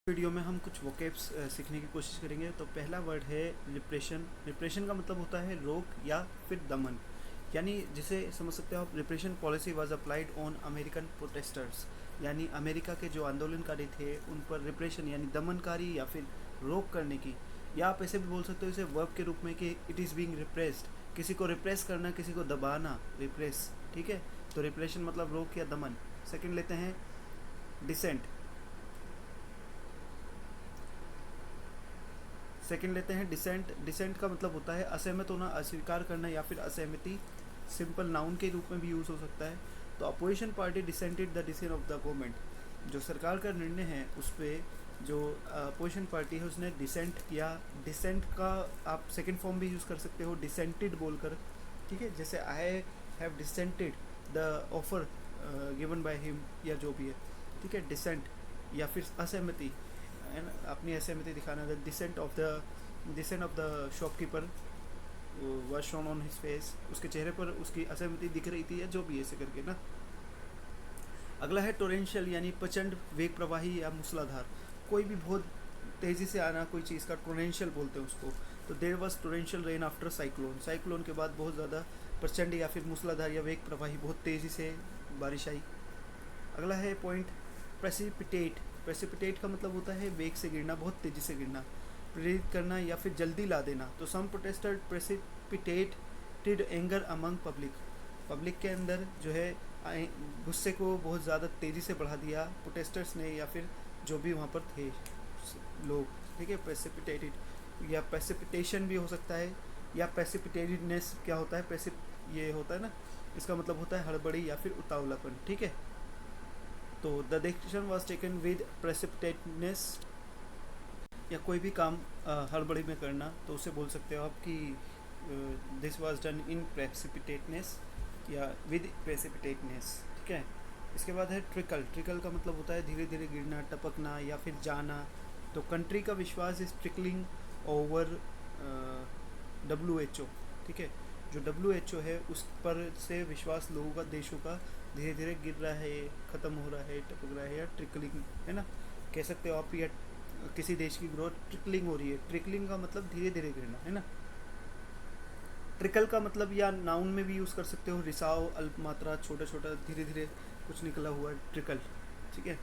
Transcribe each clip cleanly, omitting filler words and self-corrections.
Video में हम कुछ वोकेब्स सीखने की कोशिश करेंगे। तो पहला वर्ड है रिप्रेशन। रिप्रेशन का मतलब होता है रोक या फिर दमन, यानी जिसे समझ सकते हो आप, repression policy was applied on American protesters, यानी अमेरिका के जो आंदोलनकारी थे उन पर रिप्रेशन यानी दमनकारी या फिर रोक करने की, या आप ऐसे भी बोल सकते हो इसे वर्ब के रूप में कि इट इज़ बीइंग रिप्रेस्ड, किसी को रिप्रेस करना, किसी को दबाना, रिप्रेस। ठीक है, तो रिप्रेशन मतलब रोक या दमन। सेकंड लेते हैं डिसेंट। सेकंड लेते हैं डिसेंट। डिसेंट का मतलब होता है असहमत होना, अस्वीकार करना या फिर असहमति। सिंपल नाउन के रूप में भी यूज़ हो सकता है। तो opposition party dissented the decision of the government, जो सरकार का निर्णय है उस पर जो अपोजिशन पार्टी है उसने डिसेंट किया। डिसेंट का आप सेकंड फॉर्म भी यूज़ कर सकते हो डिसेंटेड बोलकर। ठीक है, जैसे I have dissented the offer given by him, या जो भी है। ठीक है, डिसेंट या फिर असहमति, एंड अपनी असहमति दिखाना। The descent of the shopkeeper was shown on his face, उसके चेहरे पर उसकी असहमति दिख रही थी, या जो भी ऐसे करके ना। अगला है टोरेंशियल, यानी प्रचंड वेग प्रवाही या मूसलाधार, कोई भी बहुत तेज़ी से आना कोई चीज़ का टोरेंशियल बोलते हैं उसको। तो there was torrential rain after cyclone, cyclone के बाद बहुत ज़्यादा प्रचंड या फिर मूसलाधार या वेग प्रवाही, बहुत तेज़ी से बारिश आई। अगला है पॉइंट प्रेसिपिटेट। प्रेसिपिटेट का मतलब होता है वेग से गिरना, बहुत तेज़ी से गिरना, प्रेरित करना या फिर जल्दी ला देना। तो some protester precipitated anger among public, public के अंदर जो है गुस्से को बहुत ज़्यादा तेज़ी से बढ़ा दिया प्रोटेस्टर्स ने, या फिर जो भी वहाँ पर थे लोग। ठीक है, प्रेसिपिटेटेड या प्रेसिपिटेशन भी हो सकता है, या प्रेसिपिटेटेडनेस क्या होता है, ये होता है ना, इसका मतलब होता है हड़बड़ी या फिर उतावलापन। ठीक है, तो the decision was taken with precipitateness, या कोई भी काम हड़बड़ी में करना तो उसे बोल सकते हो आप कि दिस वाज डन इन प्रेसिपिटेटनेस या विद प्रेसिपिटेटनेस। ठीक है, इसके बाद है ट्रिकल। ट्रिकल का मतलब होता है धीरे धीरे गिरना, टपकना या फिर जाना। तो कंट्री का विश्वास इज ट्रिकलिंग ओवर WHO। ठीक है, जो WHO है उस पर से विश्वास लोगों का, देशों का धीरे धीरे गिर रहा है, ख़त्म हो रहा है, टपक रहा है, या ट्रिकलिंग है ना, कह सकते हो आप। या किसी देश की ग्रोथ ट्रिकलिंग हो रही है, ट्रिकलिंग का मतलब धीरे धीरे गिरना है ना। ट्रिकल का मतलब या नाउन में भी यूज़ कर सकते हो, रिसाव, अल्प मात्रा, छोटा छोटा धीरे धीरे कुछ निकला हुआ ट्रिकल। ठीक है,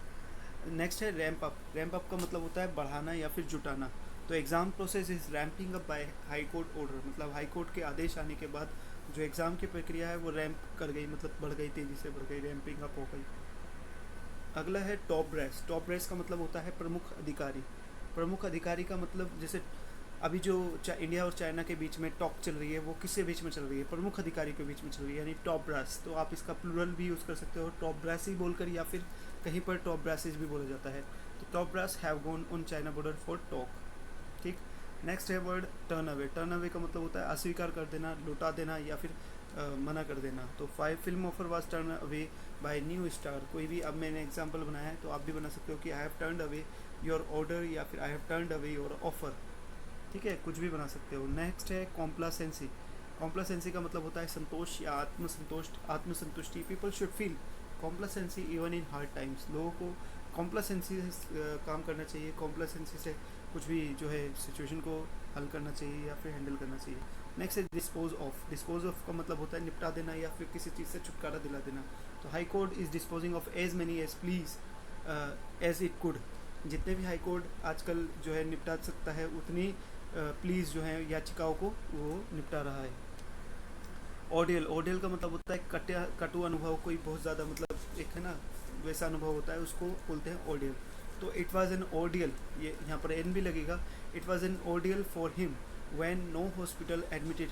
नेक्स्ट है रैंप अप। रैंप अप का मतलब होता है बढ़ाना या फिर जुटाना। तो exam process is ramping up by high court order, मतलब हाई कोर्ट के आदेश आने के बाद जो एग्ज़ाम की प्रक्रिया है वो रैंप कर गई, मतलब बढ़ गई, तेज़ी से बढ़ गई, रैंपिंग अप हो गई। अगला है टॉप ब्रेस। टॉप ब्रेस का मतलब होता है प्रमुख अधिकारी। प्रमुख अधिकारी का मतलब, जैसे अभी जो इंडिया और चाइना के बीच में टॉक चल रही है, वो किसके बीच में चल रही है, प्रमुख अधिकारी के बीच में चल रही है, यानी टॉप ब्रास। तो आप इसका प्लूरल भी यूज़ कर सकते हो, टॉप ब्रास ही बोलकर, या फिर कहीं पर टॉप ब्रासेस भी बोला जाता है। तो top brass have gone on China border for talk. ठीक, नेक्स्ट है word turn away. Turn away का मतलब होता है अस्वीकार कर देना, लौटा देना या फिर मना कर देना। तो film offer was turn away by new star, कोई भी, अब मैंने एग्जांपल बनाया है तो आप भी बना सकते हो कि I have turned away your order, या फिर I have turned away your offer. ठीक है, कुछ भी बना सकते हो। नेक्स्ट है कॉम्प्लासेंसी। कॉम्प्लासेंसी का मतलब होता है संतोष या आत्मसंतुष्टि। People should feel complacency even in hard times, लोगों को कॉम्प्लासेंसी से काम करना चाहिए, कॉम्प्लासेंसी से कुछ भी जो है सिचुएशन को हल करना चाहिए या फिर हैंडल करना चाहिए। नेक्स्ट है डिस्पोज ऑफ। डिस्पोज ऑफ का मतलब होता है निपटा देना या फिर किसी चीज़ से छुटकारा दिला देना। तो high court is disposing of as many as pleas as it could, जितने भी हाई कोर्ट आजकल जो है निपटा सकता है उतनी प्लीज़ जो है याचिकाओं को वो निपटा रहा है। ऑडियल। ऑडियल का मतलब होता है कटु अनुभव, कोई बहुत ज़्यादा, मतलब एक है ना वैसा अनुभव होता है, उसको बोलते हैं ऑडियल। तो इट वॉज एन ऑडियल, ये यहाँ पर एन भी लगेगा। It was an ordeal for him when no hospital admitted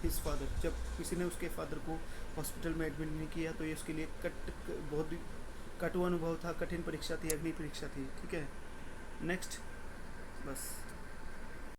his father, जब किसी ने उसके फादर को हॉस्पिटल में एडमिट नहीं किया तो ये उसके लिए बहुत ही कटु अनुभव था, कठिन परीक्षा थी, अग्नि परीक्षा थी। ठीक है, नेक्स्ट, बस।